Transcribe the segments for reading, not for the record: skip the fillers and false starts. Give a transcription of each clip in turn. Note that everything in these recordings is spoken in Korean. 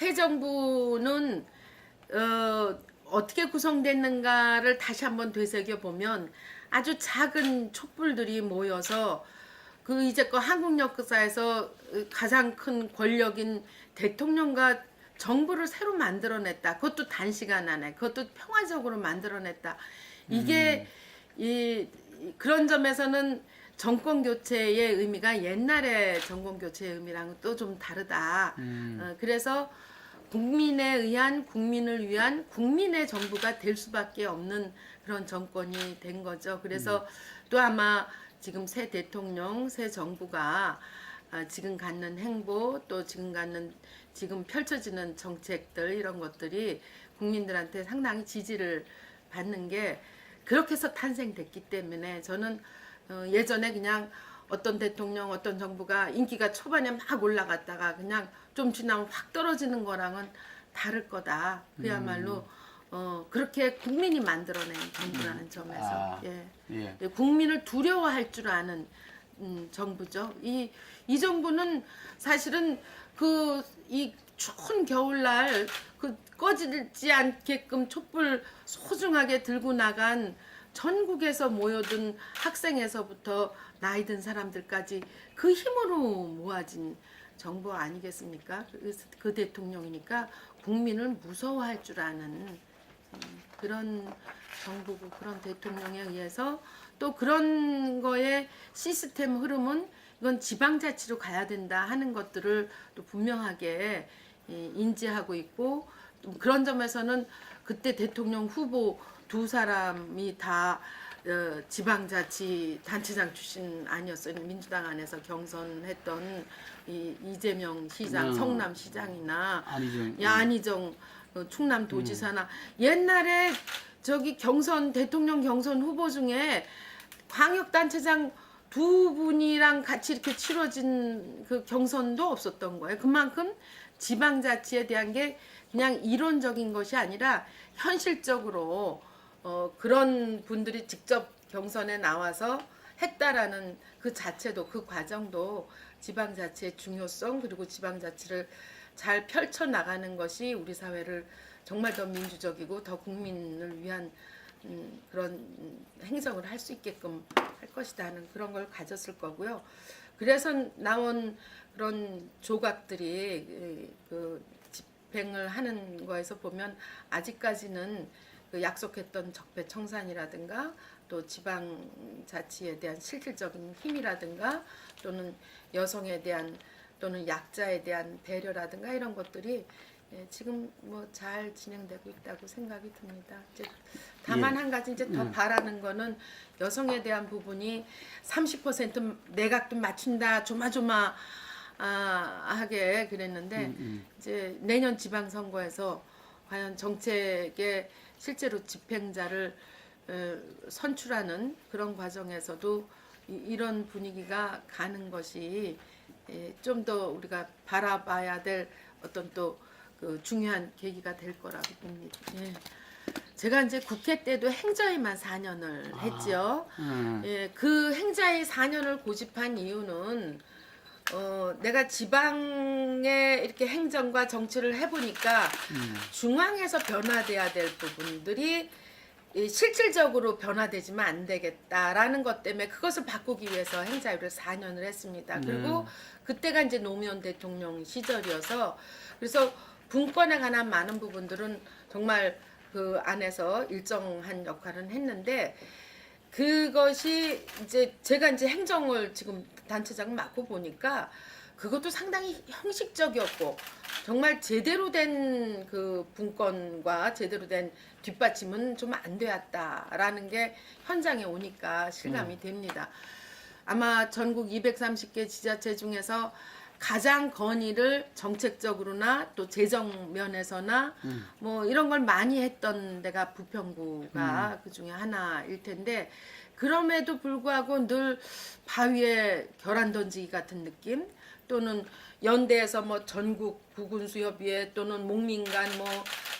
새 정부는 어떻게 구성됐는가를 다시 한번 되새겨 보면 아주 작은 촛불들이 모여서 그 이제껏 한국 역사에서 가장 큰 권력인 대통령과 정부를 새로 만들어냈다. 그것도 단시간 안에, 그것도 평화적으로 만들어냈다. 이게 그런 점에서는 정권 교체의 의미가 옛날의 정권 교체의 의미랑은 또 좀 다르다. 그래서 국민에 의한, 국민을 위한 국민의 정부가 될 수밖에 없는 그런 정권이 된 거죠. 그래서 또 아마 지금 새 대통령, 새 정부가 지금 갖는 행보, 또 지금 펼쳐지는 정책들, 이런 것들이 국민들한테 상당히 지지를 받는 게 그렇게 해서 탄생됐기 때문에 저는 예전에 그냥 어떤 대통령, 어떤 정부가 인기가 초반에 막 올라갔다가 그냥 좀 지나면 확 떨어지는 거랑은 다를 거다. 그야말로 그렇게 국민이 만들어낸 정부라는 점에서 예. 국민을 두려워할 줄 아는 정부죠. 이 정부는 사실은 이 추운 겨울날 꺼지지 않게끔 촛불 소중하게 들고 나간 전국에서 모여든 학생에서부터 나이 든 사람들까지 그 힘으로 모아진 정부 아니겠습니까? 그 대통령이니까 국민을 무서워할 줄 아는 그런 정부고, 그런 대통령에 의해서 또 그런 거에 시스템 흐름은 이건 지방자치로 가야 된다 하는 것들을 또 분명하게 인지하고 있고, 그런 점에서는 그때 대통령 후보 두 사람이 다 지방자치 단체장 출신 아니었어요. 민주당 안에서 경선했던 이재명 시장, 성남시장이나 안희정 충남도지사나 옛날에 저기 대통령 경선 후보 중에 광역단체장 두 분이랑 같이 이렇게 치러진 그 경선도 없었던 거예요. 그만큼 지방자치에 대한 게 그냥 이론적인 것이 아니라 현실적으로 그런 분들이 직접 경선에 나와서 했다라는 그 자체도, 그 과정도 지방자치의 중요성, 그리고 지방자치를 잘 펼쳐나가는 것이 우리 사회를 정말 더 민주적이고 더 국민을 위한 그런 행정을 할 수 있게끔 할 것이다 하는 그런 걸 가졌을 거고요. 그래서 나온 그런 조각들이 그 집행을 하는 거에서 보면 아직까지는 그 약속했던 적폐청산이라든가 또 지방자치에 대한 실질적인 힘이라든가 또는 여성에 대한 또는 약자에 대한 배려라든가 이런 것들이 지금 뭐 잘 진행되고 있다고 생각이 듭니다. 이제 다만 한 가지 이제 더 바라는 거는 여성에 대한 부분이 30% 내각도 맞춘다 조마조마 하게 그랬는데 이제 내년 지방선거에서 과연 정책의 실제로 집행자를 선출하는 그런 과정에서도 이런 분위기가 가는 것이 좀 더 우리가 바라봐야 될 어떤 또 그 중요한 계기가 될 거라고 봅니다. 예. 제가 이제 국회 때도 행자위만 4년을 했죠. 그 행자위 4년을 고집한 이유는 내가 지방에 이렇게 행정과 정치를 해보니까 중앙에서 변화돼야 될 부분들이 실질적으로 변화되지만 안 되겠다라는 것 때문에 그것을 바꾸기 위해서 행자위를 4년을 했습니다. 그리고 그때가 이제 노무현 대통령 시절이어서 그래서 분권에 관한 많은 부분들은 정말 그 안에서 일정한 역할은 했는데 그것이 이제 제가 이제 행정을 지금 단체장을 맡고 보니까 그것도 상당히 형식적이었고 정말 제대로 된 그 분권과 제대로 된 뒷받침은 좀 안 되었다라는 게 현장에 오니까 실감이 됩니다. 아마 전국 230개 지자체 중에서 가장 건의를 정책적으로나 또 재정 면에서나 뭐 이런 걸 많이 했던 데가 부평구가 그 중에 하나일 텐데 그럼에도 불구하고 늘 바위에 계란 던지기 같은 느낌 또는 연대에서 뭐 전국 구군수협의회 또는 목민간 뭐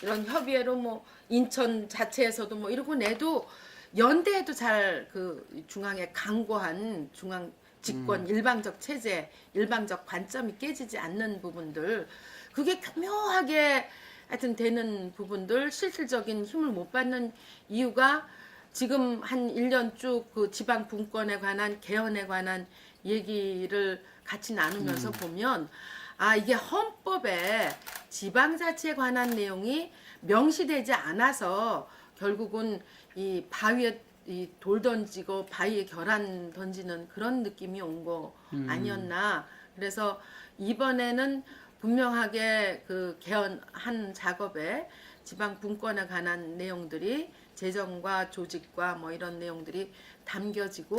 이런 협의회로 뭐 인천 자체에서도 뭐 이러고 내도 연대에도 잘 그 중앙에 강고한 중앙 집권 일방적 체제, 일방적 관점이 깨지지 않는 부분들 그게 교묘하게 하여튼 되는 부분들 실질적인 힘을 못 받는 이유가 지금 한 1년 쭉 그 지방 분권에 관한 개헌에 관한 얘기를 같이 나누면서 보면 아 이게 헌법에 지방자치에 관한 내용이 명시되지 않아서 결국은 이 바위에 이 돌 던지고 바위에 계란 던지는 그런 느낌이 온 거 아니었나. 그래서 이번에는 분명하게 그 개헌한 작업에 지방 분권에 관한 내용들이 재정과 조직과 뭐 이런 내용들이 담겨지고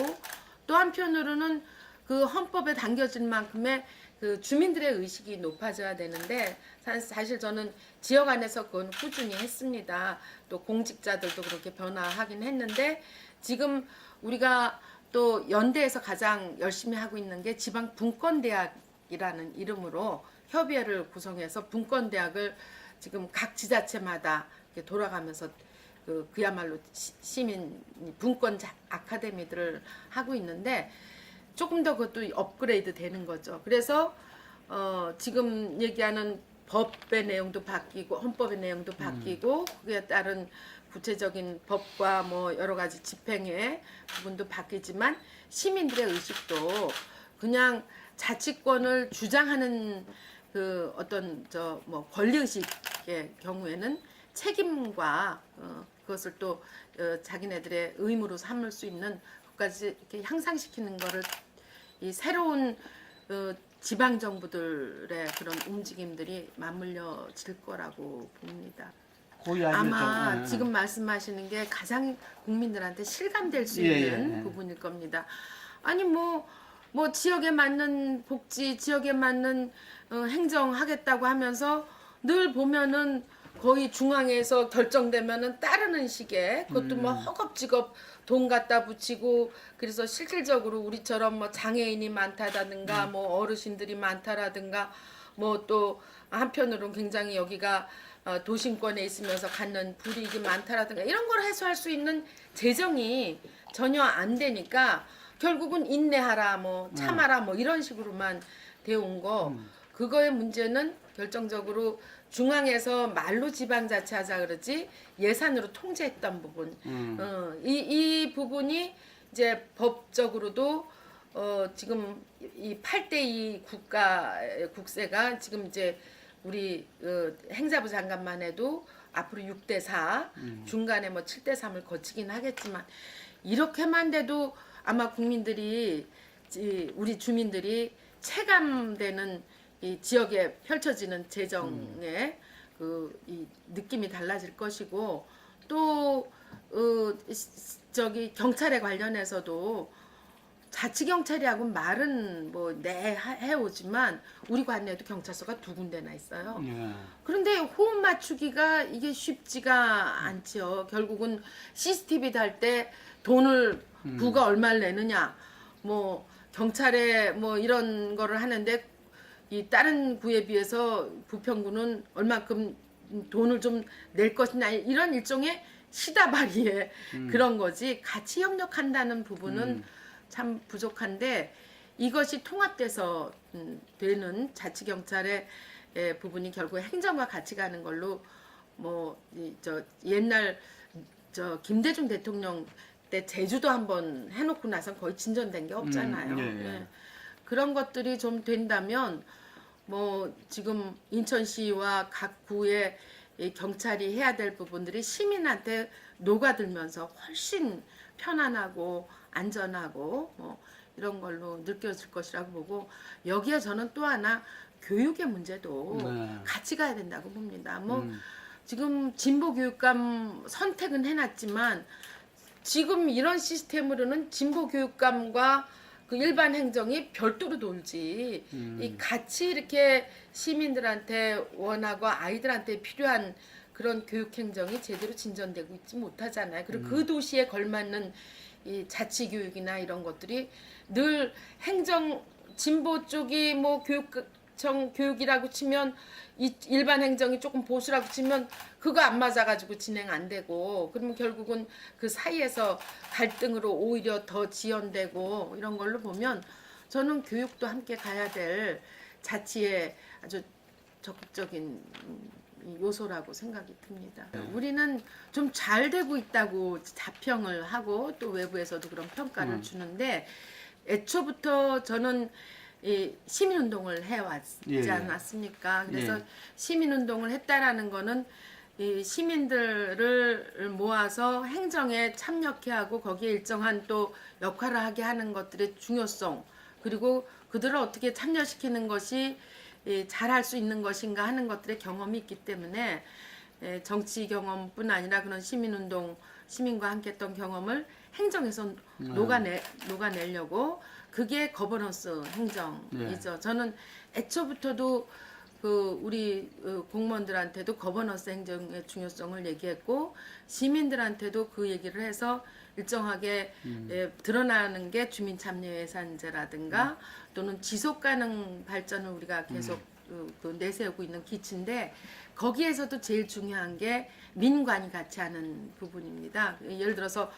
또 한편으로는 그 헌법에 담겨진 만큼의 그 주민들의 의식이 높아져야 되는데 사실 저는 지역 안에서 그건 꾸준히 했습니다. 또 공직자들도 그렇게 변화하긴 했는데 지금 우리가 또 연대에서 가장 열심히 하고 있는 게 지방 분권대학이라는 이름으로 협의회를 구성해서 분권대학을 지금 각 지자체마다 이렇게 돌아가면서 그야말로 시민 분권 아카데미들을 하고 있는데 조금 더 그것도 업그레이드 되는 거죠. 그래서 지금 얘기하는 법의 내용도 바뀌고 헌법의 내용도 바뀌고 그에 따른 구체적인 법과 뭐 여러 가지 집행의 부분도 바뀌지만 시민들의 의식도 그냥 자치권을 주장하는 그 어떤 저 뭐 권리의식의 경우에는 책임과 그것을 또 자기네들의 의무로 삼을 수 있는 것까지 이렇게 향상시키는 거를 이 새로운 지방 정부들의 그런 움직임들이 맞물려질 거라고 봅니다. 아마 지금 말씀하시는 게 가장 국민들한테 실감될 수 있는 부분일 겁니다. 아니 뭐 지역에 맞는 복지, 지역에 맞는 행정하겠다고 하면서 늘 보면은 거의 중앙에서 결정되면은 따르는 식의 그것도 뭐 허겁지겁 돈 갖다 붙이고 그래서 실질적으로 우리처럼 뭐 장애인이 많다라든가 뭐 어르신들이 많다라든가 뭐 또 한편으로는 굉장히 여기가 도심권에 있으면서 갖는 불이익이 많다라든가 이런 걸 해소할 수 있는 재정이 전혀 안 되니까 결국은 인내하라 뭐 참아라 뭐 이런 식으로만 되어온 거 그거의 문제는 결정적으로 중앙에서 말로 지방자치하자 그러지 예산으로 통제했던 부분 이 부분이 이제 법적으로도 지금 이 8대2 국세가 지금 이제 우리 행자부 장관만 해도 앞으로 6대4 중간에 뭐 7대3을 거치긴 하겠지만 이렇게만 돼도 아마 국민들이 우리 주민들이 체감되는 이 지역에 펼쳐지는 재정의 이 느낌이 달라질 것이고 또 저기 경찰에 관련해서도 자치경찰이하고 말은 뭐 해오지만 우리 관내에도 경찰서가 2군데나 있어요. 그런데 호흡 맞추기가 이게 쉽지가 않지요. 결국은 CCTV 달 때 돈을 부가 얼마를 내느냐 뭐 경찰에 뭐 이런 거를 하는데 이 다른 구에 비해서 부평구는 얼마큼 돈을 좀 낼 것이냐 이런 일종의 시다바리의 그런 거지 같이 협력한다는 부분은 참 부족한데 이것이 통합돼서 되는 자치경찰의 부분이 결국 행정과 같이 가는 걸로 뭐 옛날 김대중 대통령 때 제주도 한번 해놓고 나서 거의 진전된 게 없잖아요. 네. 그런 것들이 좀 된다면 뭐 지금 인천시와 각 구의 경찰이 해야 될 부분들이 시민한테 녹아들면서 훨씬 편안하고 안전하고 뭐 이런 걸로 느껴질 것이라고 보고 여기에 저는 또 하나 교육의 문제도 같이 가야 된다고 봅니다. 뭐 지금 진보교육감 선택은 해놨지만 지금 이런 시스템으로는 진보교육감과 그 일반 행정이 별도로 돌지 이 같이 이렇게 시민들한테 원하고 아이들한테 필요한 그런 교육 행정이 제대로 진전되고 있지 못하잖아요. 그리고 그 도시에 걸맞는 이 자치 교육이나 이런 것들이 늘 행정 진보 쪽이 뭐 교육이라고 치면 일반 행정이 조금 보수라고 치면 그거 안 맞아가지고 진행 안 되고 그러면 결국은 그 사이에서 갈등으로 오히려 더 지연되고 이런 걸로 보면 저는 교육도 함께 가야 될 자치의 아주 적극적인 이 요소라고 생각이 듭니다. 우리는 좀 잘 되고 있다고 자평을 하고 또 외부에서도 그런 평가를 주는데 애초부터 저는 이 시민운동을 해왔지 예. 않았습니까? 그래서 예. 시민운동을 했다라는 거는 이 시민들을 모아서 행정에 참여케 하고 거기에 일정한 또 역할을 하게 하는 것들의 중요성, 그리고 그들을 어떻게 참여시키는 것이 잘할 수 있는 것인가 하는 것들의 경험이 있기 때문에 정치 경험뿐 아니라 그런 시민운동, 시민과 함께 했던 경험을 행정에서 녹아내려고, 그게 거버넌스 행정이죠. 저는 애초부터도 그 우리 공무원들한테도 거버넌스 행정의 중요성을 얘기했고, 시민들한테도 그 얘기를 해서 일정하게 드러나는 게 주민참여예산제라든가 또는 지속가능 발전을 우리가 계속 그 내세우고 있는 기치인데, 거기에서도 제일 중요한 게 민관이 같이 하는 부분입니다. 예를 들어서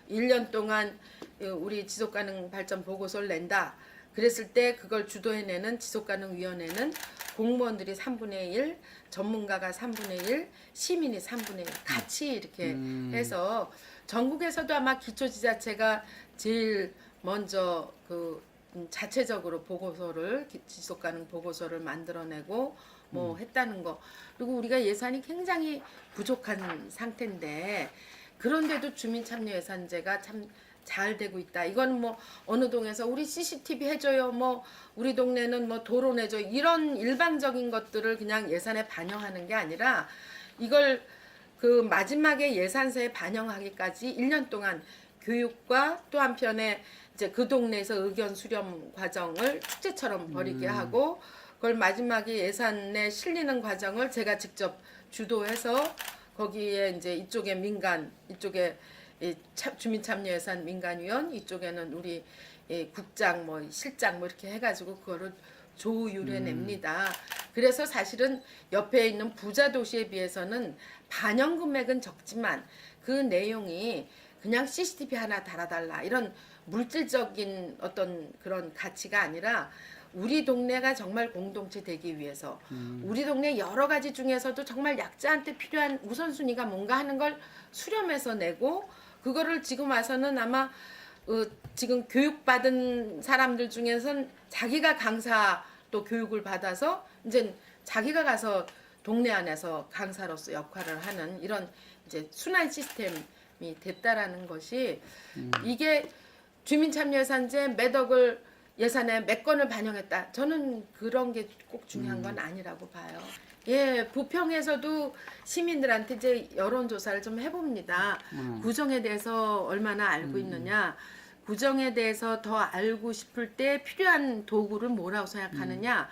1년 동안 우리 지속가능 발전 보고서를 낸다. 그랬을 때 그걸 주도해내는 지속가능위원회는 공무원들이 3분의 1, 전문가가 3분의 1, 시민이 3분의 1 같이 이렇게 해서, 전국에서도 아마 기초지자체가 제일 먼저 그 자체적으로 보고서를, 지속가능 보고서를 만들어내고 뭐 했다는 거. 그리고 우리가 예산이 굉장히 부족한 상태인데 그런데도 주민참여예산제가 참 잘 되고 있다. 이건 뭐 어느 동에서 우리 CCTV 해줘요, 뭐 우리 동네는 뭐 도로 내줘, 이런 일방적인 것들을 그냥 예산에 반영하는 게 아니라 이걸 그 마지막에 예산서에 반영하기까지 1년 동안 교육과 또 한편에 이제 그 동네에서 의견 수렴 과정을 축제처럼 벌이게 하고, 그걸 마지막에 예산에 실리는 과정을 제가 직접 주도해서 거기에 이제 이쪽에 민간, 이쪽에 주민참여예산 민간위원, 이쪽에는 우리 국장, 뭐 실장 뭐 이렇게 해가지고 그거를 조율해 냅니다. 그래서 사실은 옆에 있는 부자 도시에 비해서는 반영 금액은 적지만 그 내용이 그냥 CCTV 하나 달아달라 이런 물질적인 어떤 그런 가치가 아니라 우리 동네가 정말 공동체 되기 위해서 우리 동네 여러 가지 중에서도 정말 약자한테 필요한 우선순위가 뭔가 하는 걸 수렴해서 내고, 그거를 지금 와서는 아마 지금 교육받은 사람들 중에선 자기가 강사 또 교육을 받아서 이제 자기가 가서 동네 안에서 강사로서 역할을 하는 이런 이제 순환 시스템이 됐다라는 것이, 이게 주민참여예산제 몇 억을 예산에 몇 건을 반영했다. 저는 그런 게 꼭 중요한 건 아니라고 봐요. 예, 부평에서도 시민들한테 이제 여론조사를 좀 해봅니다. 구정에 대해서 얼마나 알고 있느냐, 구정에 대해서 더 알고 싶을 때 필요한 도구를 뭐라고 생각하느냐.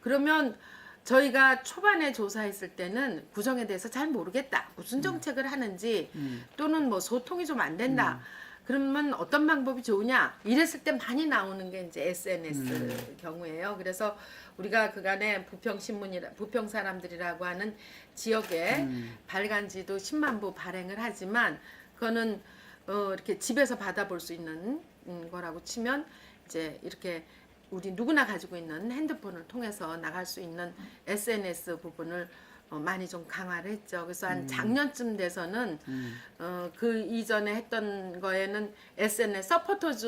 그러면 저희가 초반에 조사했을 때는 구정에 대해서 잘 모르겠다, 무슨 정책을 하는지, 또는 뭐 소통이 좀 안 된다. 그러면 어떤 방법이 좋으냐 이랬을 때 많이 나오는 게 이제 SNS 경우예요. 그래서 우리가 그간에 부평 사람들이라고 하는 지역에 발간지도 10만 부 발행을 하지만 그거는 이렇게 집에서 받아볼 수 있는 거라고 치면 이제 이렇게 우리 누구나 가지고 있는 핸드폰을 통해서 나갈 수 있는 SNS 부분을 많이 좀 강화를 했죠. 그래서 한 작년쯤 돼서는 그 이전에 했던 거에는 SNS 서포터즈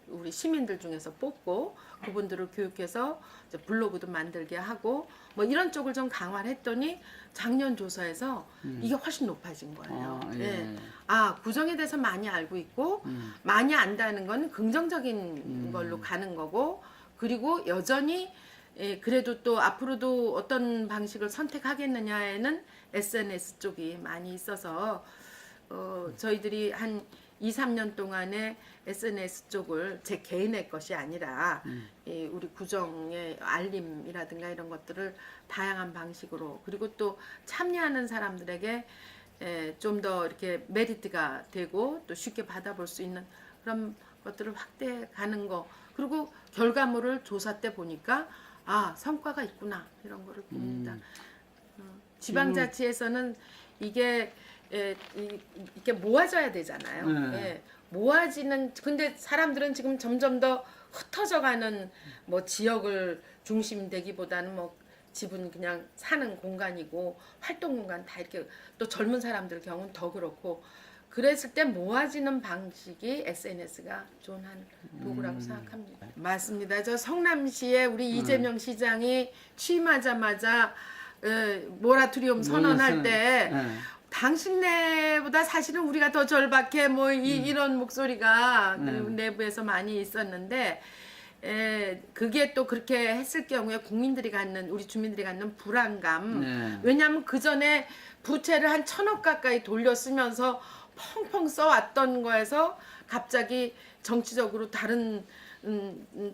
우리 시민들 중에서 뽑고 그분들을 교육해서 이제 블로그도 만들게 하고 뭐 이런 쪽을 좀 강화를 했더니 작년 조사에서 이게 훨씬 높아진 거예요. 아, 예. 네. 아, 구정에 대해서 많이 알고 있고 많이 안다는 건 긍정적인 걸로 가는 거고, 그리고 여전히 그래도 또 앞으로도 어떤 방식을 선택하겠느냐에는 SNS 쪽이 많이 있어서 저희들이 한 2, 3년 동안에 SNS 쪽을 제 개인의 것이 아니라 우리 구정의 알림이라든가 이런 것들을 다양한 방식으로, 그리고 또 참여하는 사람들에게 좀 더 이렇게 메리트가 되고 또 쉽게 받아볼 수 있는 그런 것들을 확대해 가는 거, 그리고 결과물을 조사 때 보니까 아, 성과가 있구나 이런 거를 봅니다. 지방자치에서는 이게 이렇게 모아져야 되잖아요. 네. 예, 모아지는, 근데 사람들은 지금 점점 더 흩어져가는 뭐 지역을 중심 되기보다는 뭐 집은 그냥 사는 공간이고 활동 공간 다 이렇게 또 젊은 사람들 경우는 더 그렇고 그랬을 때 모아지는 방식이 SNS가 좋은 한 도구라고 생각합니다. 맞습니다. 저 성남시에 우리 이재명 시장이 취임하자마자 모라토리움 선언할 때 당신네보다 사실은 우리가 더 절박해 뭐 이런 목소리가 그 내부에서 많이 있었는데 그게 또 그렇게 했을 경우에 국민들이 갖는 우리 주민들이 갖는 불안감 왜냐하면 그 전에 부채를 한 1,000억 가까이 돌려 쓰면서 펑펑 써왔던 거에서 갑자기 정치적으로 다른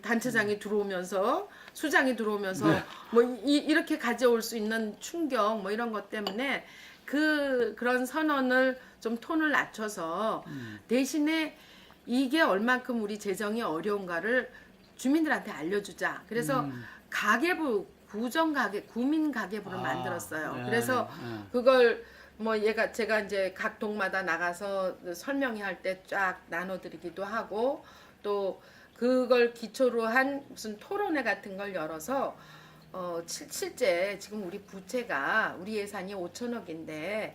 단체장이 들어오면서 수장이 들어오면서 뭐 이렇게 가져올 수 있는 충격 뭐 이런 것 때문에 그런 선언을 좀 톤을 낮춰서 대신에 이게 얼만큼 우리 재정이 어려운가를 주민들한테 알려주자. 그래서 가계부 구정 가계 구민 가계부를 만들었어요. 그래서 그걸 뭐 제가 이제 각 동마다 나가서 설명회 할 때 쫙 나눠드리기도 하고 또 그걸 기초로 한 무슨 토론회 같은 걸 열어서 실제 지금 우리 부채가 우리 예산이 5천억인데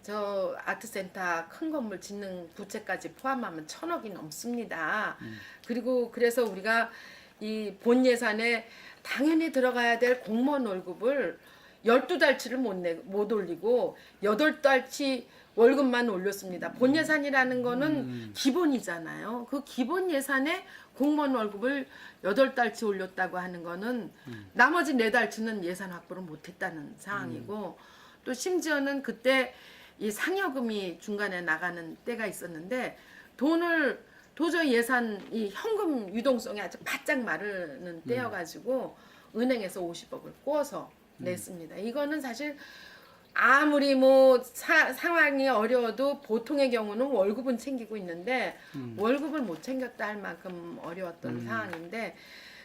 저 아트센터 큰 건물 짓는 부채까지 포함하면 1,000억이 넘습니다. 그리고 그래서 우리가 이 본 예산에 당연히 들어가야 될 공무원 월급을 12달치를 못 올리고 8달치 월급만 올렸습니다. 본 예산이라는 거는 기본이잖아요. 그 기본 예산에 공무원 월급을 8달치 올렸다고 하는 거는 나머지 4달치는 예산 확보를 못했다는 상황이고 또 심지어는 그때 이 상여금이 중간에 나가는 때가 있었는데 돈을 도저히 이 현금 유동성이 아주 바짝 마르는 때여가지고 은행에서 50억을 꼬아서 냈습니다. 이거는 사실 아무리 뭐 상황이 어려워도 보통의 경우는 월급은 챙기고 있는데 월급을 못 챙겼다 할 만큼 어려웠던 상황인데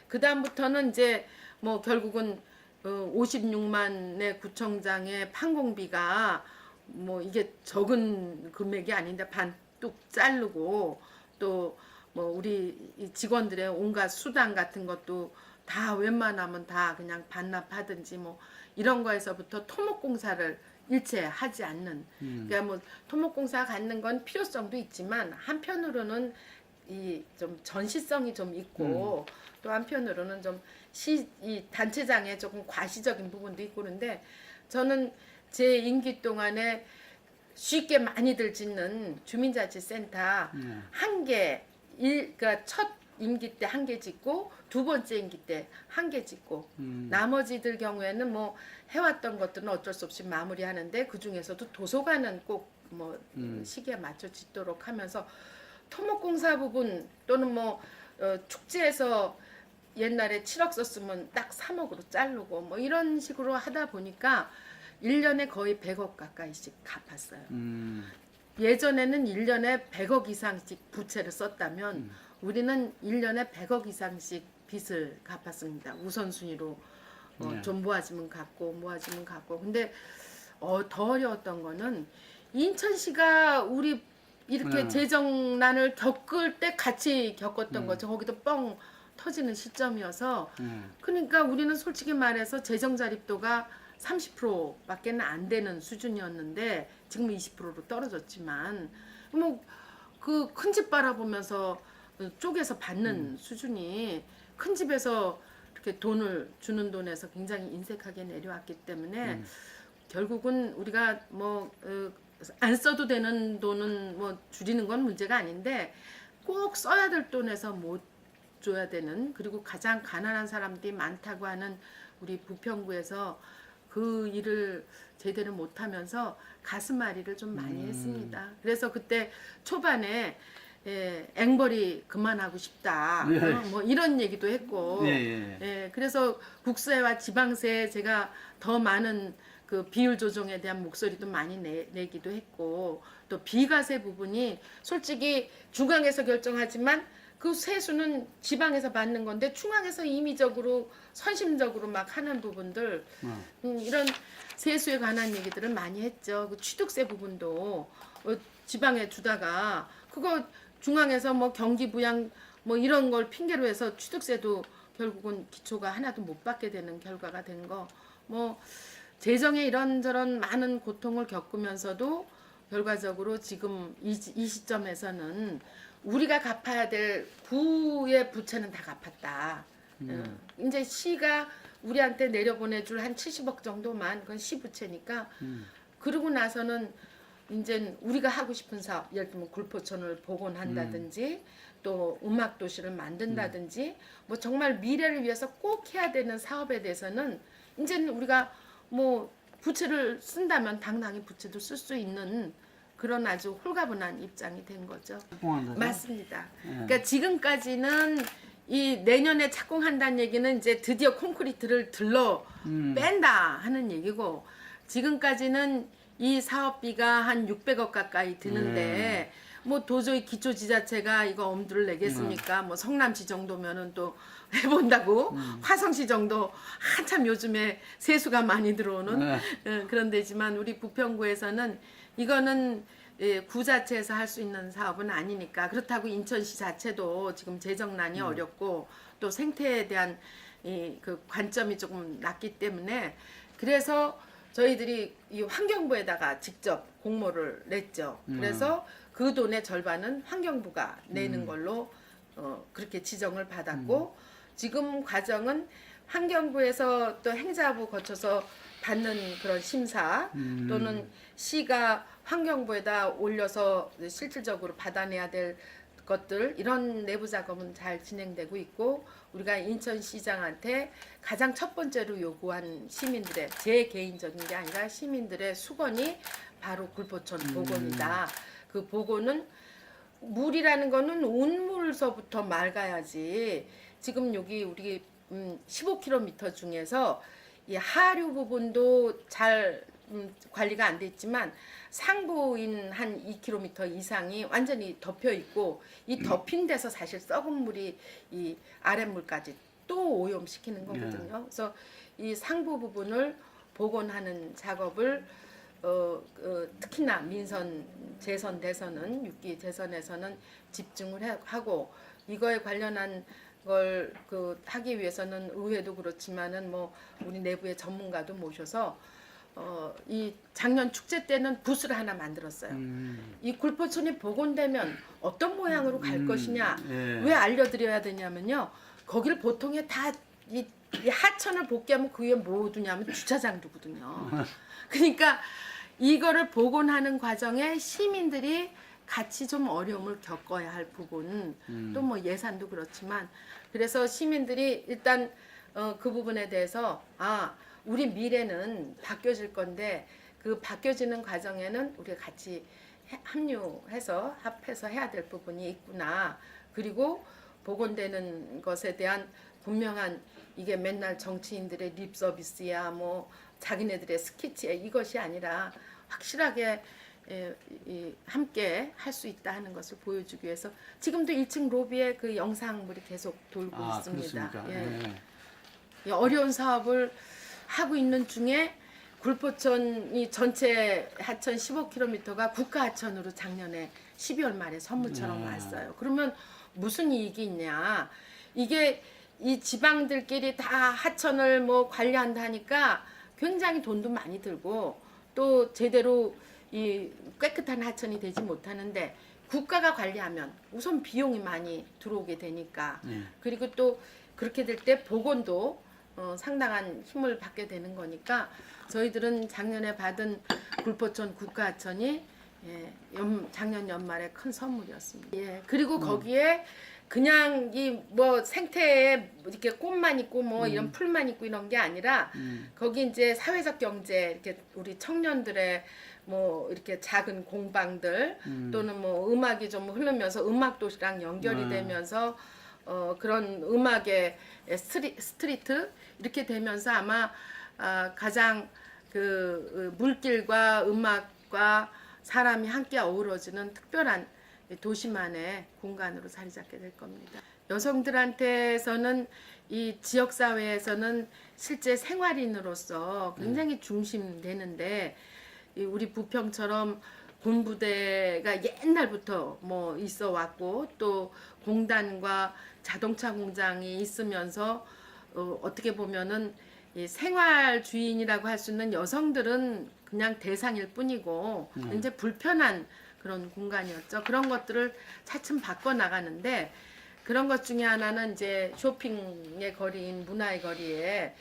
그 다음부터는 이제 뭐 결국은 56만의 구청장의 판공비가 뭐 이게 적은 금액이 아닌데 반뚝 자르고 또 뭐 우리 직원들의 온갖 수당 같은 것도 다 웬만하면 다 그냥 반납하든지 뭐 이런 거에서부터 토목공사를 일체 하지 않는 그러니까 뭐 토목공사 갖는 건 필요성도 있지만 한편으로는 이 좀 전시성이 좀 있고 또 한편으로는 좀 이 단체장에 조금 과시적인 부분도 있고 그런데 저는 제 임기 동안에 쉽게 많이들 짓는 주민자치센터 한 개, 그러니까 첫 임기 때 한 개 짓고 두 번째 임기 때 한 개 짓고 나머지들 경우에는 뭐 해왔던 것들은 어쩔 수 없이 마무리하는데 그 중에서도 도서관은 꼭 뭐 시기에 맞춰 짓도록 하면서 토목공사 부분 또는 뭐 축제에서 옛날에 7억 썼으면 딱 3억으로 자르고 뭐 이런 식으로 하다 보니까 1년에 거의 100억 가까이씩 갚았어요. 예전에는 1년에 100억 이상씩 부채를 썼다면 우리는 1년에 100억 이상씩 빚을 갚았습니다. 우선순위로 좀 모아지면 갚고 근데 더 어려웠던 거는 인천시가 우리 이렇게 재정난을 겪을 때 같이 겪었던 거죠. 거기도 뻥 터지는 시점이어서 그러니까 우리는 솔직히 말해서 재정 자립도가 30%밖에 안 되는 수준이었는데 지금 20%로 떨어졌지만 뭐 그 큰 집 바라보면서 쪼개서 받는 수준이 큰 집에서 이렇게 돈을 주는 돈에서 굉장히 인색하게 내려왔기 때문에 결국은 우리가 뭐 안 써도 되는 돈은 뭐 줄이는 건 문제가 아닌데 꼭 써야 될 돈에서 못 줘야 되는 그리고 가장 가난한 사람들이 많다고 하는 우리 부평구에서 그 일을 제대로 못하면서 가슴앓이를 좀 많이 했습니다. 그래서 그때 초반에 앵벌이 그만하고 싶다 뭐 이런 얘기도 했고 그래서 국세와 지방세에 제가 더 많은 그 비율 조정에 대한 목소리도 많이 내기도 했고 또 비과세 부분이 솔직히 중앙에서 결정하지만 그 세수는 지방에서 받는 건데 중앙에서 임의적으로 선심적으로 막 하는 부분들 이런 세수에 관한 얘기들을 많이 했죠. 그 취득세 부분도 지방에 주다가 그거 중앙에서 뭐 경기 부양 뭐 이런 걸 핑계로 해서 취득세도 결국은 기초가 하나도 못 받게 되는 결과가 된 거 뭐 재정에 이런저런 많은 고통을 겪으면서도 결과적으로 지금 이 시점에서는 우리가 갚아야 될 구의 부채는 다 갚았다. 이제 시가 우리한테 내려보내줄 한 70억 정도만 그건 시부채니까 그러고 나서는 이제 우리가 하고 싶은 사업, 예를 들면 굴포천을 복원한다든지 또 음악 도시를 만든다든지 뭐 정말 미래를 위해서 꼭 해야 되는 사업에 대해서는 이제는 우리가 뭐 부채를 쓴다면 당당히 부채도 쓸 수 있는 그런 아주 홀가분한 입장이 된 거죠. 착공한다죠? 맞습니다. 예. 그러니까 지금까지는 이 내년에 착공한다는 얘기는 이제 드디어 콘크리트를 들러 뺀다 하는 얘기고 지금까지는 이 사업비가 한 600억 가까이 드는데 뭐 도저히 기초지자체가 이거 엄두를 내겠습니까? 뭐 성남시 정도면은 또 해본다고 화성시 정도 한참 요즘에 세수가 많이 들어오는 그런 데지만 우리 부평구에서는 이거는 구 자체에서 할 수 있는 사업은 아니니까 그렇다고 인천시 자체도 지금 재정난이 어렵고 또 생태에 대한 그 관점이 조금 낮기 때문에 그래서 저희들이 이 환경부에다가 직접 공모를 냈죠. 그래서 그 돈의 절반은 환경부가 내는 걸로 그렇게 지정을 받았고 지금 과정은 환경부에서 또 행자부 거쳐서 받는 그런 심사 또는 시가 환경부에다 올려서 실질적으로 받아내야 될 것들 이런 내부 작업은 잘 진행되고 있고 우리가 인천시장한테 가장 첫 번째로 요구한 시민들의 제 개인적인 게 아니라 시민들의 수건이 바로 굴포천 복원이다. 그 복원은 물이라는 거는 운물서부터 맑아야지 지금 여기 우리 15km 중에서 이 하류 부분도 잘 관리가 안 돼 있지만 상부인 한 2km 이상이 완전히 덮여 있고 이 덮인 데서 사실 썩은 물이 이 아랫물까지 또 오염시키는 거거든요. 그래서 이 상부 부분을 복원하는 작업을 특히나 민선 재선 대선은 6기 재선에서는 집중을 하고 이거에 관련한 걸 하기 위해서는 의회도 그렇지만은 뭐 우리 내부의 전문가도 모셔서 이 작년 축제 때는 부스를 하나 만들었어요. 이 굴포천이 복원되면 어떤 모양으로 갈 것이냐 왜 알려드려야 되냐면요. 거기를 보통에 다 이 하천을 복귀하면 그 위에 뭐 두냐면 주차장 두거든요. 그러니까 이거를 복원하는 과정에 시민들이 같이 좀 어려움을 겪어야 할 부분 또 뭐 예산도 그렇지만 그래서 시민들이 일단 그 부분에 대해서 우리 미래는 바뀌어질 건데 그 바뀌어지는 과정에는 우리가 같이 합류해서 합해서 해야 될 부분이 있구나. 그리고 복원되는 것에 대한 분명한 이게 맨날 정치인들의 립 서비스야 뭐 자기네들의 스케치야 이것이 아니라 확실하게 함께 할 수 있다 하는 것을 보여주기 위해서 지금도 1층 로비에 그 영상물이 계속 돌고 있습니다. 예. 어려운 사업을 하고 있는 중에 굴포천이 전체 하천 15km가 국가 하천으로 작년에 12월 말에 선물처럼 왔어요. 그러면 무슨 이익이 있냐? 이게 이 지방들끼리 다 하천을 뭐 관리한다니까 굉장히 돈도 많이 들고 또 제대로 이 깨끗한 하천이 되지 못하는데 국가가 관리하면 우선 비용이 많이 들어오게 되니까 그리고 또 그렇게 될 때 복원도 상당한 힘을 받게 되는 거니까 저희들은 작년에 받은 굴포천 국가하천이 작년 연말에 큰 선물이었습니다. 그리고 거기에 그냥 이 뭐 생태에 이렇게 꽃만 있고 뭐 이런 풀만 있고 이런 게 아니라 거기 이제 사회적 경제 이렇게 우리 청년들의 뭐 이렇게 작은 공방들 또는 뭐 음악이 좀 흐르면서 음악 도시랑 연결이 되면서 그런 음악의 스트리트 이렇게 되면서 아마 가장 그 물길과 음악과 사람이 함께 어우러지는 특별한 도시만의 공간으로 자리 잡게 될 겁니다. 여성들한테서는 이 지역사회에서는 실제 생활인으로서 굉장히 중심되는데 우리 부평처럼 군부대가 옛날부터 뭐 있어 왔고 또 공단과 자동차 공장이 있으면서 어떻게 보면은 이 생활 주인이라고 할 수 있는 여성들은 그냥 대상일 뿐이고 이제 불편한 그런 공간이었죠. 그런 것들을 차츰 바꿔 나가는데 그런 것 중에 하나는 이제 쇼핑의 거리인 문화의 거리에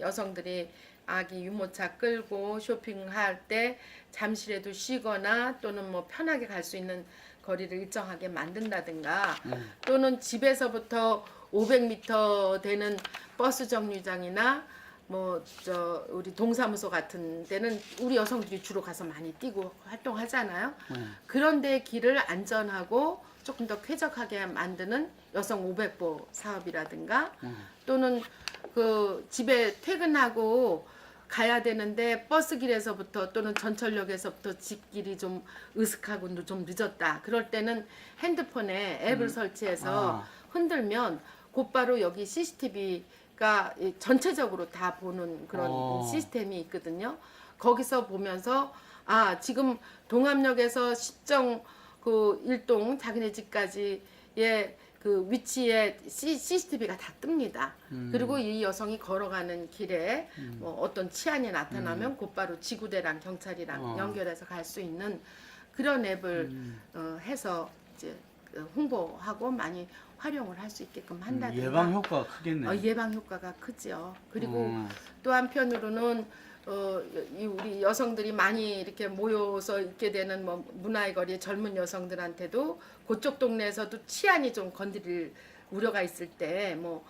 여성들이 아기 유모차 끌고 쇼핑할 때 잠시라도 쉬거나 또는 뭐 편하게 갈 수 있는 거리를 일정하게 만든다든가 또는 집에서부터 500m 되는 버스 정류장이나 뭐 저 우리 동사무소 같은 데는 우리 여성들이 주로 가서 많이 뛰고 활동하잖아요. 그런데 길을 안전하고 조금 더 쾌적하게 만드는 여성 500보 사업이라든가 또는 그 집에 퇴근하고 가야 되는데 버스길에서부터 또는 전철역에서부터 집길이 좀 으슥하고 좀 늦었다. 그럴 때는 핸드폰에 앱을 설치해서 흔들면 곧바로 여기 CCTV가 전체적으로 다 보는 그런 시스템이 있거든요. 거기서 보면서 아 지금 동암역에서 시정 그 일동 자기네 집까지의 그 위치에 CCTV가 다 뜹니다. 그리고 이 여성이 걸어가는 길에 뭐 어떤 치안이 나타나면 곧바로 지구대랑 경찰이랑 연결해서 갈 수 있는 그런 앱을 해서 이제 홍보하고 많이 활용을 할 수 있게끔 한다든가. 예방 효과가 크겠네요. 예방 효과가 크죠. 그리고 또 한편으로는 우리 여성들이 많이 이렇게 모여서 있게 되는 뭐 문화의 거리 젊은 여성들한테도 그쪽 동네에서도 치안이 좀 건드릴 우려가 있을 때 뭐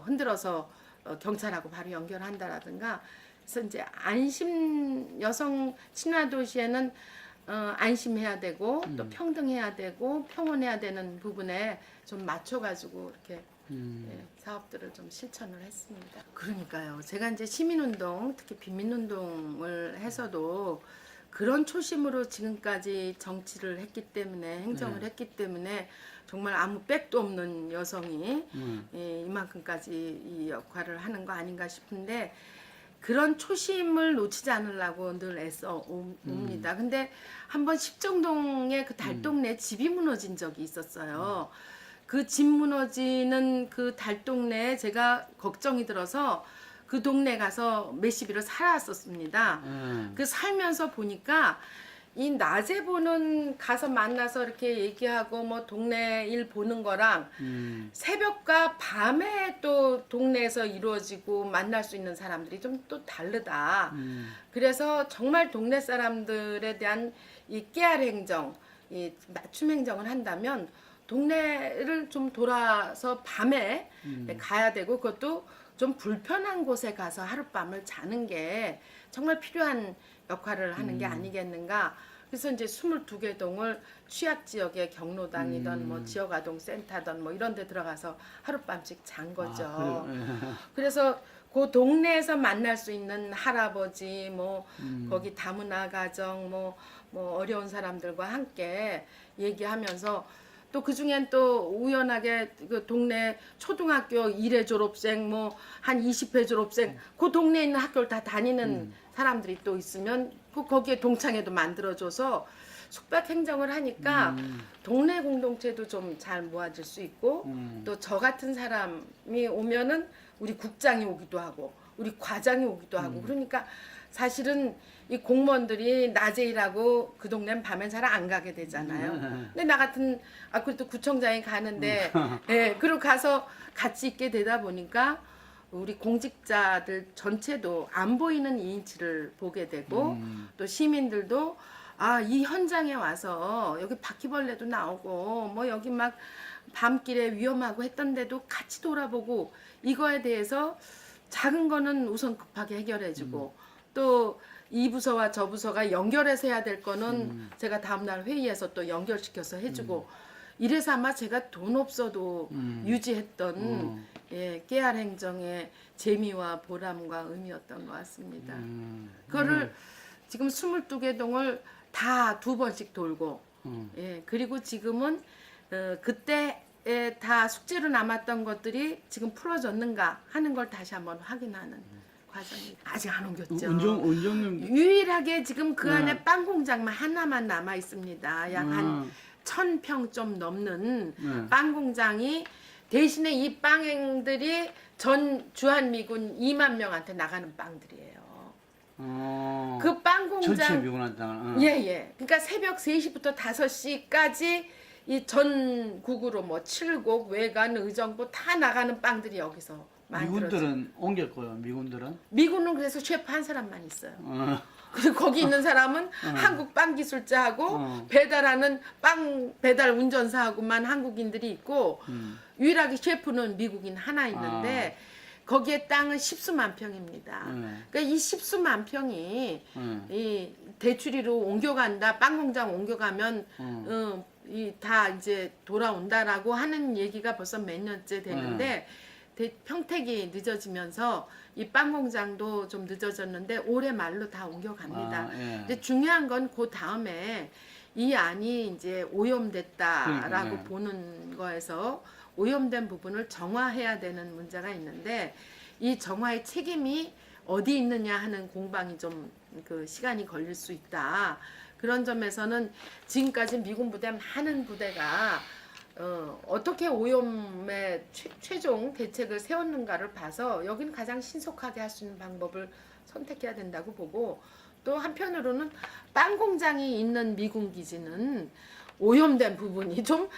흔들어서 경찰하고 바로 연결한다라든가. 그래서 이제 안심 여성 친화 도시에는 안심해야 되고 또 평등해야 되고 평온해야 되는 부분에 좀 맞춰가지고 이렇게 사업들을 좀 실천을 했습니다. 그러니까요. 제가 이제 시민운동, 특히 빈민운동을 해서도 그런 초심으로 지금까지 정치를 했기 때문에 행정을 했기 때문에 정말 아무 빽도 없는 여성이 이만큼까지 이 역할을 하는 거 아닌가 싶은데 그런 초심을 놓치지 않으려고 늘 애써 옵니다. 근데 한번 십정동에 그 달동네 집이 무너진 적이 있었어요. 그 집 무너지는 그 달동네에 제가 걱정이 들어서 그 동네 가서 몇십 일을 살았었습니다. 그 살면서 보니까 이 낮에 보는 가서 만나서 이렇게 얘기하고 뭐 동네 일 보는 거랑 새벽과 밤에 또 동네에서 이루어지고 만날 수 있는 사람들이 좀 또 다르다. 그래서 정말 동네 사람들에 대한 이 깨알 행정, 이 맞춤 행정을 한다면 동네를 좀 돌아서 밤에 가야 되고 그것도 좀 불편한 곳에 가서 하룻밤을 자는 게 정말 필요한 역할을 하는 게 아니겠는가. 그래서 이제 22개 동을 취약 지역의 경로당이던 뭐 지역아동 센터든 뭐 이런 데 들어가서 하룻밤씩 잔 거죠. 그래서 그 동네에서 만날 수 있는 할아버지 뭐 거기 다문화 가정 뭐 어려운 사람들과 함께 얘기하면서 또 그중엔 또 우연하게 그 동네 초등학교 1회 졸업생 뭐 한 20회 졸업생 그 동네에 있는 학교를 다 다니는 사람들이 또 있으면 거기에 동창회도 만들어줘서 숙박 행정을 하니까 동네 공동체도 좀 잘 모아질 수 있고 또 저 같은 사람이 오면은 우리 국장이 오기도 하고 우리 과장이 오기도 하고 그러니까 사실은 이 공무원들이 낮에 일하고 그 동네는 밤엔 잘 안 가게 되잖아요. 근데 나 같은 그래도 구청장이 가는데 그리고 가서 같이 있게 되다 보니까 우리 공직자들 전체도 안 보이는 이인치를 보게 되고 또 시민들도 이 현장에 와서 여기 바퀴벌레도 나오고 뭐 여기 막 밤길에 위험하고 했던데도 같이 돌아보고 이거에 대해서 작은 거는 우선 급하게 해결해주고 또 이 부서와 저 부서가 연결해서 해야 될 거는 제가 다음날 회의에서 또 연결시켜서 해주고 이래서 아마 제가 돈 없어도 유지했던 깨알 행정의 재미와 보람과 의미였던 것 같습니다. 그거를 지금 22개 동을 다 2번씩 돌고 그리고 지금은 그때 다 숙제로 남았던 것들이 지금 풀어졌는가 하는 걸 다시 한번 확인하는 과정입니다. 아직 안 옮겼죠. 원장님 유일하게 지금 그 안에 빵 공장만 하나만 남아 있습니다. 약 한 1000평 좀 넘는 빵 공장이 대신에 이 빵들이 전 주한미군 2만 명한테 나가는 빵들이에요. 그 빵 전체 공장 미군한테 예예. 그러니까 새벽 3시부터 5시까지 이 전국으로 뭐 칠곡, 외관, 의정부 다 나가는 빵들이 여기서 만들어져. 미군들은 옮겼고요. 미군들은 미군은 그래서 셰프 한 사람만 있어요. 어, 그리고 거기 있는 사람은 한국 빵 기술자하고 어. 배달하는 빵 배달 운전사하고만 한국인들이 있고 유일하게 셰프는 미국인 하나 있는데 거기에 땅은 십수만 평입니다. 그러니까 이 십수만 평이 이 대추리로 옮겨간다, 빵 공장 옮겨가면 이 다 이제 돌아온다라고 하는 얘기가 벌써 몇 년째 되는데 평택이 늦어지면서 이 빵 공장도 좀 늦어졌는데 올해 말로 다 옮겨갑니다. 근데 중요한 건 그 다음에 이 안이 이제 오염됐다라고 그러니까, 보는 거에서 오염된 부분을 정화해야 되는 문제가 있는데 이 정화의 책임이 어디 있느냐 하는 공방이 좀 그 시간이 걸릴 수 있다. 그런 점에서는 지금까지 미군 부대 많은 부대가 어떻게 오염의 최종 대책을 세웠는가를 봐서 여기는 가장 신속하게 할 수 있는 방법을 선택해야 된다고 보고 또 한편으로는 빵 공장이 있는 미군 기지는 오염된 부분이 좀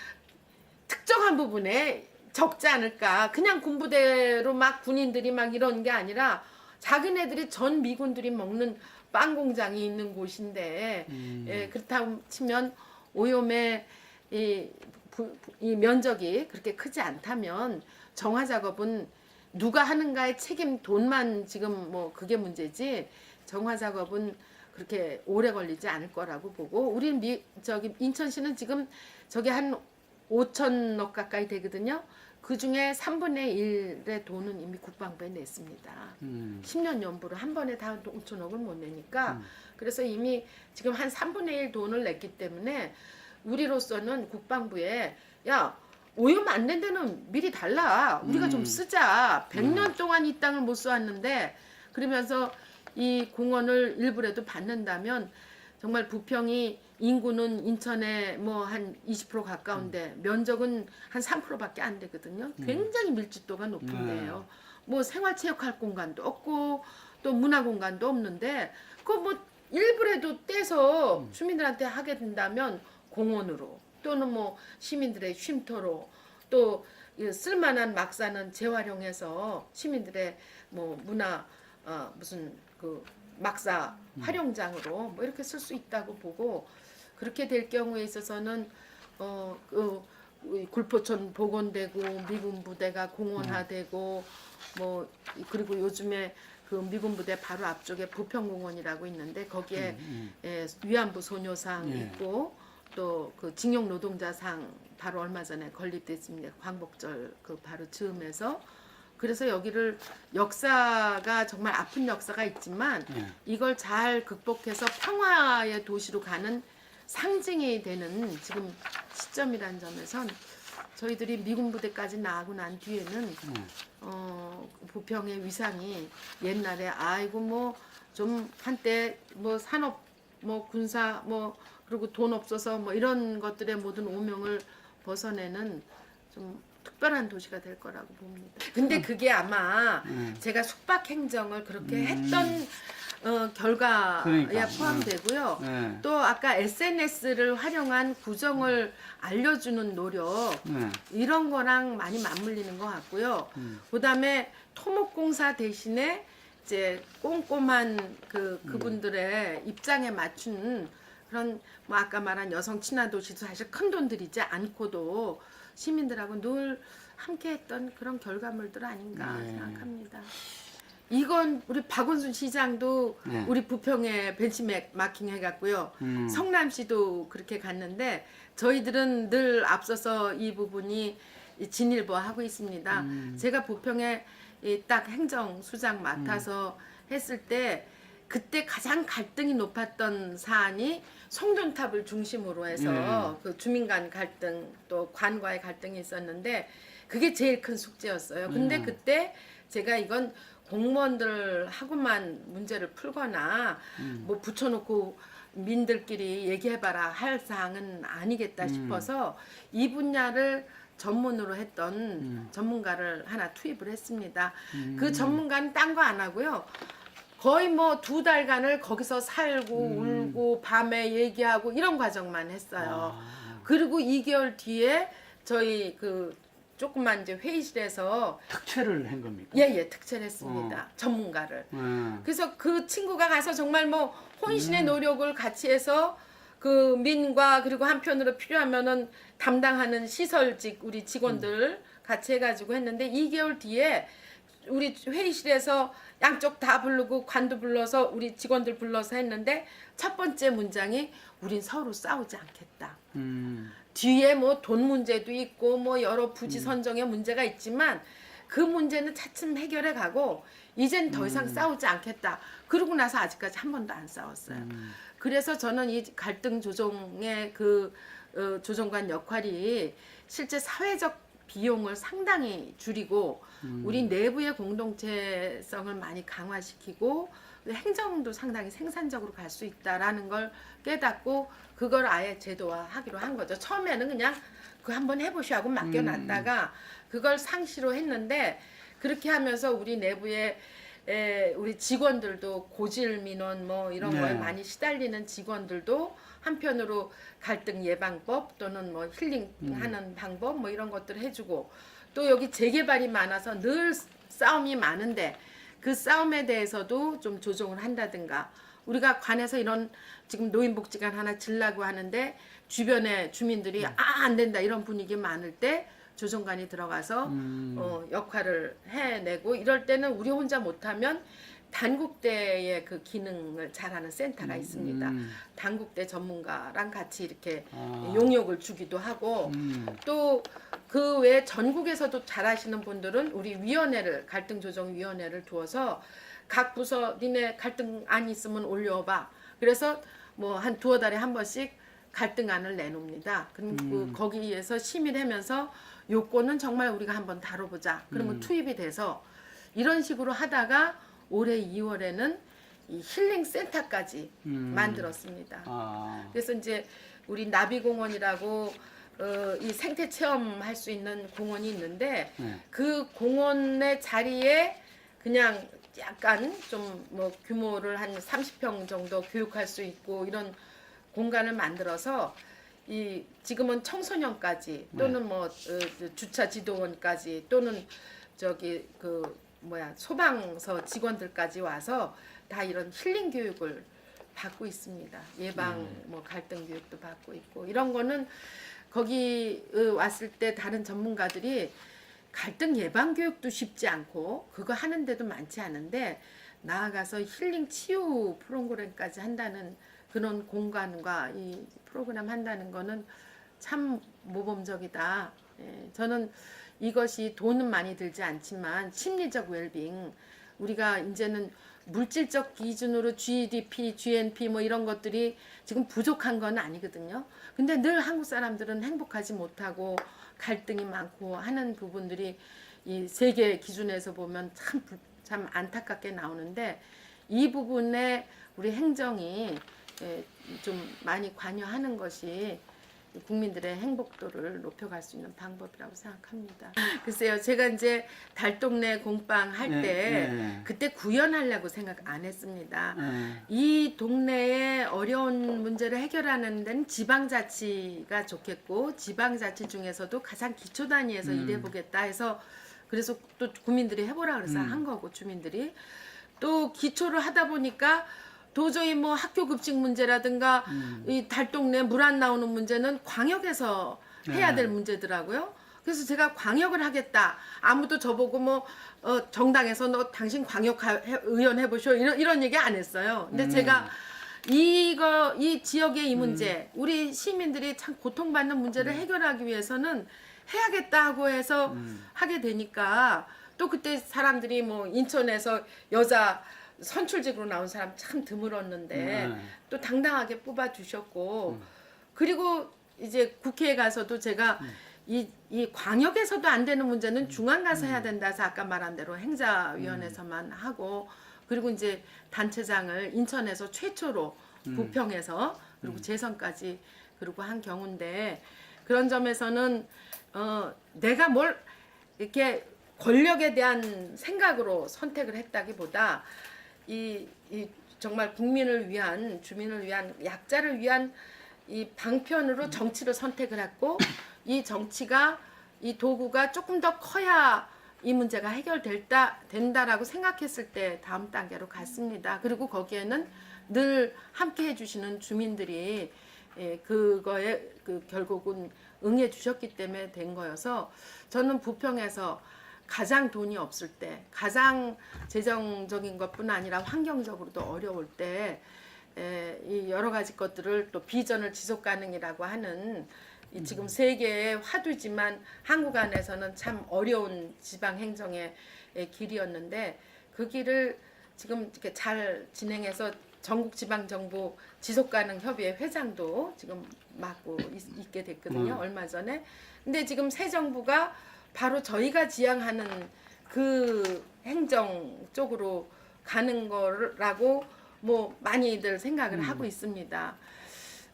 특정한 부분에 적지 않을까. 그냥 군부대로 막 군인들이 막 이런 게 아니라 자기네들이 전 미군들이 먹는 빵 공장이 있는 곳인데 예, 그렇다고 치면 오염의 이 면적이 그렇게 크지 않다면 정화 작업은 누가 하는가의 책임 돈만 지금 뭐 그게 문제지 정화 작업은 그렇게 오래 걸리지 않을 거라고 보고 우리는 저기 인천시는 지금 저게 한 5천억 가까이 되거든요. 그 중에 3분의 1의 돈은 이미 국방부에 냈습니다. 10년 연부로 한 번에 다 5천억을 못 내니까 그래서 이미 지금 한 3분의 1 돈을 냈기 때문에 우리로서는 국방부에 야 오염 안 된 데는 미리 달라. 우리가 좀 쓰자. 100년 동안 이 땅을 못 써왔는데 그러면서 이 공원을 일부라도 받는다면 정말 부평이 인구는 인천에 뭐 한 20% 가까운데 면적은 한 3%밖에 안 되거든요. 굉장히 밀집도가 높은데요. 뭐 생활체육할 공간도 없고 또 문화 공간도 없는데 그 뭐 일부라도 떼서 주민들한테 하게 된다면 공원으로 또는 뭐 시민들의 쉼터로 또 쓸만한 막사는 재활용해서 시민들의 뭐 문화 무슨 그 막사 활용장으로 뭐 이렇게 쓸 수 있다고 보고 그렇게 될 경우에 있어서는 굴포촌 복원되고 미군 부대가 공원화되고 뭐 그리고 요즘에 그 미군 부대 바로 앞쪽에 부평공원이라고 있는데 거기에 위안부 소녀상 있고 또 그 징용 노동자상 바로 얼마 전에 건립됐습니다. 광복절 그 바로 즈음에서 그래서 여기를 역사가 정말 아픈 역사가 있지만 이걸 잘 극복해서 평화의 도시로 가는 상징이 되는 지금 시점이라는 점에선 저희들이 미군 부대까지 나가고 난 뒤에는 부평의 위상이 옛날에 아이고 뭐 좀 한때 뭐 산업 뭐 군사 뭐 그리고 돈 없어서 뭐 이런 것들의 모든 오명을 벗어내는 좀 특별한 도시가 될 거라고 봅니다. 근데 그게 아마 제가 숙박 행정을 그렇게 했던 결과에 그러니까. 포함되고요. 또 아까 SNS를 활용한 구정을 알려주는 노력 이런 거랑 많이 맞물리는 것 같고요. 그다음에 토목공사 대신에 이제 꼼꼼한 그분들의 입장에 맞춘 그런 뭐 아까 말한 여성 친화 도시도 사실 큰 돈 들이지 않고도 시민들하고 늘 함께했던 그런 결과물들 아닌가 생각합니다. 이건 우리 박원순 시장도 우리 부평에 벤치마킹 해갔고요. 성남시도 그렇게 갔는데 저희들은 늘 앞서서 이 부분이 진일보하고 있습니다. 제가 부평에 딱 행정수장 맡아서 했을 때 그때 가장 갈등이 높았던 사안이 송전탑을 중심으로 해서 그 주민 간 갈등 또 관과의 갈등이 있었는데 그게 제일 큰 숙제였어요. 근데 그때 제가 이건 공무원들하고만 문제를 풀거나 뭐 붙여놓고 민들끼리 얘기해봐라 할 사항은 아니겠다 싶어서 이 분야를 전문으로 했던 전문가를 하나 투입을 했습니다. 음. 그 전문가는 딴 거 안 하고요. 거의 뭐 2달간을 거기서 살고 울고 밤에 얘기하고 이런 과정만 했어요. 아. 그리고 2개월 뒤에 저희 그 조그만 이제 회의실에서 특채를 한 겁니까? 예예 특채를 했습니다. 전문가를. 그래서 그 친구가 가서 정말 뭐 혼신의 노력을 같이 해서 그 민과 그리고 한편으로 필요하면은 담당하는 시설직 우리 직원들 같이 해가지고 했는데 2개월 뒤에 우리 회의실에서 양쪽 다 부르고 관도 불러서 우리 직원들 불러서 했는데 첫 번째 문장이 우린 서로 싸우지 않겠다. 뒤에 뭐 돈 문제도 있고 뭐 여러 부지 선정의 문제가 있지만 그 문제는 차츰 해결해 가고 이젠 더 이상 싸우지 않겠다. 그러고 나서 아직까지 한 번도 안 싸웠어요. 그래서 저는 이 갈등 조정의 그 조정관 역할이 실제 사회적 비용을 상당히 줄이고 우리 내부의 공동체성을 많이 강화시키고 행정도 상당히 생산적으로 갈 수 있다라는 걸 깨닫고 그걸 아예 제도화하기로 한 거죠. 처음에는 그냥 그 한번 해보시라고 맡겨놨다가 그걸 상시로 했는데 그렇게 하면서 우리 내부에 우리 직원들도 고질 민원 뭐 이런 네. 거에 많이 시달리는 직원들도 한편으로 갈등 예방법 또는 뭐 힐링하는 방법 뭐 이런 것들을 해주고 또 여기 재개발이 많아서 늘 싸움이 많은데 그 싸움에 대해서도 좀 조정을 한다든가 우리가 관에서 이런 지금 노인복지관 하나 지려고 하는데 주변에 주민들이 안 된다 이런 분위기 많을 때 조정관이 들어가서 역할을 해내고 이럴 때는 우리 혼자 못하면 단국대의 그 기능을 잘하는 센터가 있습니다. 단국대 전문가랑 같이 이렇게 용역을 주기도 하고 또 그 외에 전국에서도 잘하시는 분들은 우리 위원회를 갈등조정위원회를 두어서 각 부서 니네 갈등안 있으면 올려봐. 그래서 뭐 한 두어 달에 한 번씩 갈등안을 내놓습니다. 그럼 그 거기에서 심의를 하면서 요건은 정말 우리가 한번 다뤄보자. 그러면 투입이 돼서 이런 식으로 하다가 올해 2월에는 이 힐링 센터까지 만들었습니다. 그래서 이제 우리 나비공원이라고 이 생태 체험할 수 있는 공원이 있는데 그 공원의 자리에 그냥 약간 좀 뭐 규모를 한 30평 정도 교육할 수 있고 이런 공간을 만들어서 이 지금은 청소년까지 또는 뭐 주차 지도원까지 또는 저기 그 뭐야 소방서 직원들까지 와서 다 이런 힐링 교육을 받고 있습니다. 예방 뭐 갈등 교육도 받고 있고 이런 거는 거기 왔을 때 다른 전문가들이 갈등 예방 교육도 쉽지 않고 그거 하는데도 많지 않은데 나아가서 힐링 치유 프로그램까지 한다는 그런 공간과 이 프로그램 한다는 거는 참 모범적이다. 예, 저는 이것이 돈은 많이 들지 않지만 심리적 웰빙 우리가 이제는 물질적 기준으로 GDP, GNP 뭐 이런 것들이 지금 부족한 건 아니거든요. 근데 늘 한국 사람들은 행복하지 못하고 갈등이 많고 하는 부분들이 이 세계 기준에서 보면 참 안타깝게 나오는데 이 부분에 우리 행정이 좀 많이 관여하는 것이 국민들의 행복도를 높여갈 수 있는 방법이라고 생각합니다. 글쎄요, 제가 이제 달동네 공방 할 때 그때 구현하려고 생각 안 했습니다. 이 동네의 어려운 문제를 해결하는 데는 지방자치가 좋겠고 지방자치 중에서도 가장 기초 단위에서 일해보겠다 해서 그래서 또 국민들이 해보라 그래서 한 거고 주민들이 또 기초를 하다 보니까 도저히 뭐 학교 급식 문제라든가 이 달동네 물 안 나오는 문제는 광역에서 해야 될 문제더라고요. 그래서 제가 광역을 하겠다. 아무도 저보고 뭐 정당에서 너 당신 광역 의원 해보쇼 이런 얘기 안 했어요. 근데 제가 이 지역의 이 문제, 우리 시민들이 참 고통받는 문제를 해결하기 위해서는 해야겠다고 해서 하게 되니까 또 그때 사람들이 뭐 인천에서 여자 선출직으로 나온 사람 참 드물었는데 또 당당하게 뽑아주셨고 그리고 이제 국회에 가서도 제가 이 광역에서도 안 되는 문제는 중앙 가서 해야 된다 해서 아까 말한 대로 행자위원회에서만 하고 그리고 이제 단체장을 인천에서 최초로 부평에서 그리고 재선까지 그리고 한 경우인데 그런 점에서는 내가 뭘 이렇게 권력에 대한 생각으로 선택을 했다기보다 이 정말 국민을 위한, 주민을 위한, 약자를 위한 이 방편으로 정치를 선택을 했고, 이 정치가, 이 도구가 조금 더 커야 이 문제가 된다라고 생각했을 때 다음 단계로 갔습니다. 그리고 거기에는 늘 함께 해주시는 주민들이 그거에 결국은 응해 주셨기 때문에 된 거여서, 저는 부평에서 가장 돈이 없을 때, 가장 재정적인 것뿐 아니라 환경적으로도 어려울 때, 이 여러 가지 것들을 또 비전을 지속 가능이라고 하는 이 지금 세계의 화두지만 한국 안에서는 참 어려운 지방 행정의 길이었는데, 그 길을 지금 이렇게 잘 진행해서 전국지방정부 지속가능협의회 회장도 지금 맡고 있게 됐거든요. 얼마 전에. 근데 지금 새 정부가 바로 저희가 지향하는 그 행정 쪽으로 가는 거라고 뭐 많이들 생각을 하고 있습니다.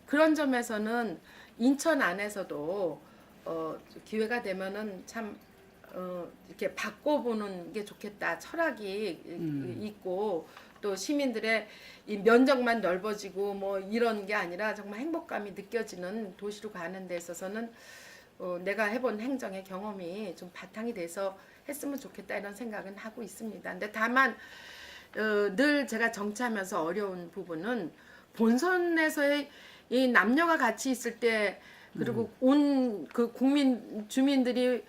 그런 점에서는 인천 안에서도 기회가 되면은 참 이렇게 바꿔보는 게 좋겠다. 철학이 있고, 또 시민들의 이 면적만 넓어지고 뭐 이런 게 아니라 정말 행복감이 느껴지는 도시로 가는 데 있어서는 내가 해본 행정의 경험이 좀 바탕이 돼서 했으면 좋겠다, 이런 생각은 하고 있습니다. 근데 다만 늘 제가 정치하면서 어려운 부분은 본선에서의 이 남녀가 같이 있을 때, 그리고 온 그 주민들이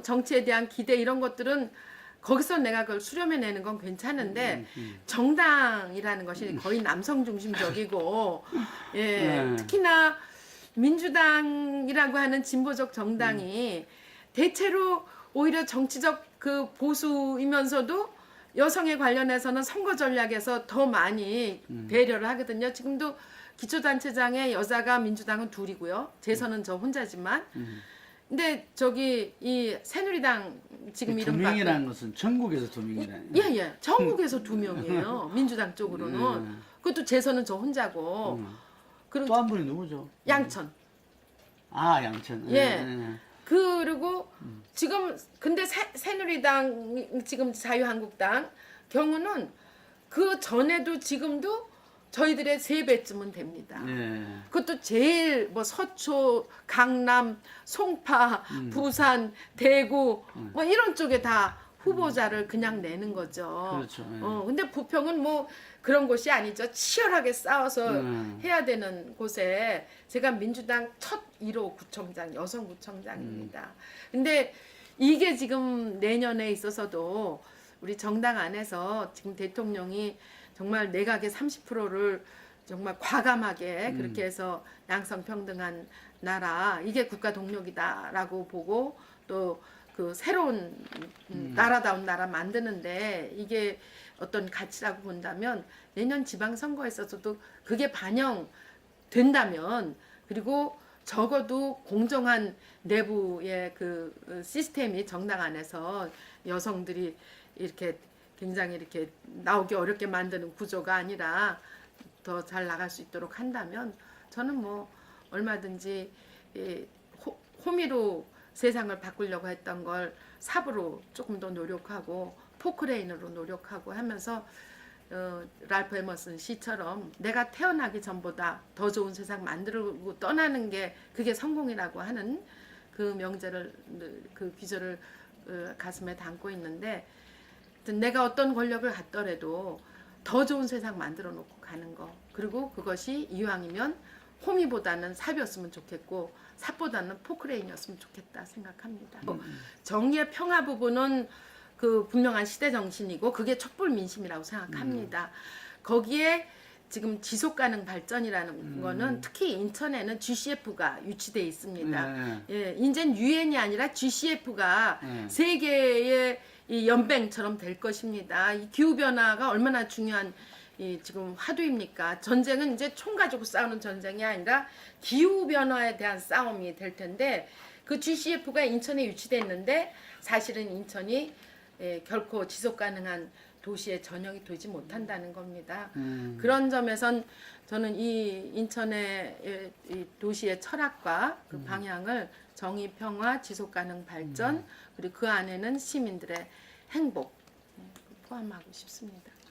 정치에 대한 기대, 이런 것들은 거기서 내가 그걸 수렴해내는 건 괜찮은데, 정당이라는 것이 거의 남성 중심적이고, 예, 특히나 민주당이라고 하는 진보적 정당이 대체로 오히려 정치적 그 보수이면서도 여성에 관련해서는 선거 전략에서 더 많이 배려를 하거든요. 지금도 기초단체장에 여자가 민주당은 둘이고요. 재선은 저 혼자지만. 근데 저기 이 새누리당 지금 두 명이라는 것은 전국에서 두 명이라는. 예. 전국에서 2명이에요. 민주당 쪽으로는. 그것도 재선은 저 혼자고. 그리고 또 한 분이 누구죠? 양천. 아, 양천. 예. 그리고 지금 근데 새누리당, 지금 자유한국당 경우는 그 전에도 지금도 저희들의 3배쯤은 됩니다. 그것도 제일 뭐 서초, 강남, 송파, 부산, 대구 뭐 이런 쪽에 다 후보자를 그냥 내는 거죠. 그렇죠. 근데 부평은 뭐 그런 곳이 아니죠. 치열하게 싸워서 해야 되는 곳에 제가 민주당 첫 1호 구청장, 여성 구청장입니다. 근데 이게 지금 내년에 있어서도 우리 정당 안에서 지금 대통령이 정말 내각의 30%를 정말 과감하게 그렇게 해서 양성평등한 나라, 이게 국가 동력이다라고 보고, 또 그 새로운 나라다운 나라 만드는데 이게 어떤 가치라고 본다면, 내년 지방선거에 있어서도 그게 반영된다면, 그리고 적어도 공정한 내부의 그 시스템이 정당 안에서 여성들이 이렇게 굉장히 이렇게 나오기 어렵게 만드는 구조가 아니라 더 잘 나갈 수 있도록 한다면, 저는 뭐 얼마든지 호미로 세상을 바꾸려고 했던 걸 삽으로 조금 더 노력하고 포크레인으로 노력하고 하면서 랄프 에머슨 시처럼 내가 태어나기 전보다 더 좋은 세상 만들고 떠나는 게 그게 성공이라고 하는 그 명제를, 그 귀절을 가슴에 담고 있는데, 내가 어떤 권력을 갖더라도 더 좋은 세상 만들어 놓고 가는 거, 그리고 그것이 이왕이면 호미보다는 삽이었으면 좋겠고 삽보다는 포크레인이었으면 좋겠다 생각합니다. 정의의 평화 부분은 그 분명한 시대 정신이고 그게 촛불 민심이라고 생각합니다. 거기에 지금 지속 가능 발전이라는 거는 특히 인천에는 GCF가 유치돼 있습니다. 예, 이젠 유엔이 아니라 GCF가 세계의 이 연맹처럼 될 것입니다. 이 기후 변화가 얼마나 중요한 이 지금 화두입니까? 전쟁은 이제 총 가지고 싸우는 전쟁이 아니라 기후 변화에 대한 싸움이 될 텐데, 그 GCF가 인천에 유치됐는데 사실은 인천이 결코 지속 가능한 도시의 전형이 되지 못한다는 겁니다. 그런 점에선 저는 이 인천의 이 도시의 철학과 그 방향을 정의, 평화, 지속 가능 발전, 그리고 그 안에는 시민들의 행복 포함하고 싶습니다.